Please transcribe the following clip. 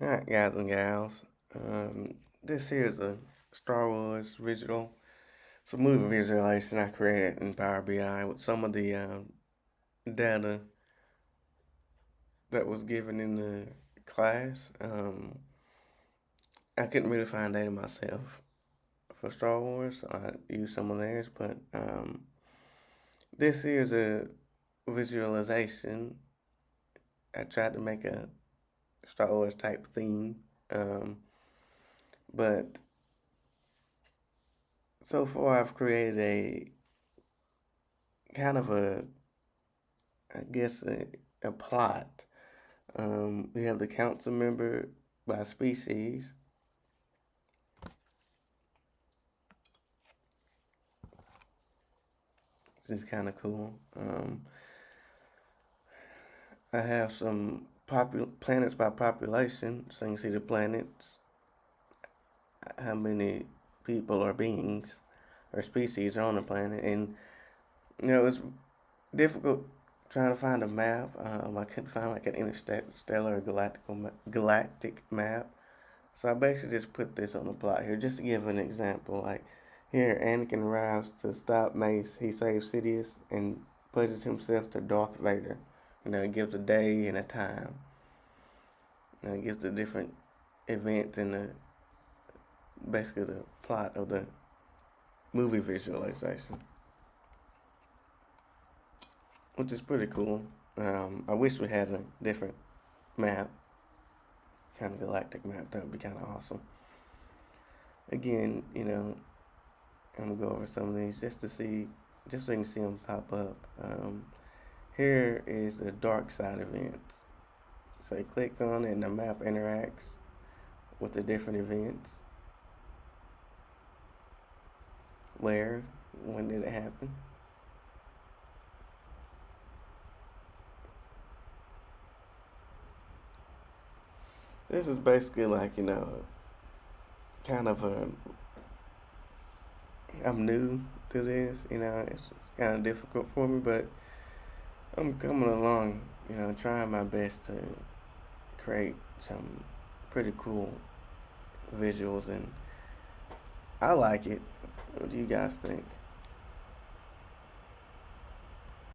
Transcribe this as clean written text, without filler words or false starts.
Alright, guys and gals. This here is a Star Wars original. It's a movie visualization I created in Power BI with some of the data that was given in the class. I couldn't really find data myself for Star Wars, so I used some of theirs, but this here is a visualization. I tried to make a Star Wars type theme, but so far I've created a kind of I guess a plot. We have the council member by species. This is kind of cool. I have some planets by population, so you can see the planets, how many people or beings or species are on the planet, and it's difficult trying to find a map. I couldn't find like an interstellar or galactic map. So I basically just put this on the plot here, just to give an example. Like here, Anakin arrives to stop Mace. He saves Sidious and pledges himself to Darth Vader. It gives a day and a time. It gives the different events and basically the plot of the movie visualization, which is pretty cool. I wish we had a different map, kind of galactic map. That would be kind of awesome. Again, I'm gonna go over some of these just to see, just so you can see them pop up. Here is the dark side events. So you click on it and the map interacts with the different events. Where, when did it happen? This is basically like, kind of I'm new to this, it's kind of difficult for me, but I'm coming along, trying my best to create some pretty cool visuals, and I like it. What do you guys think?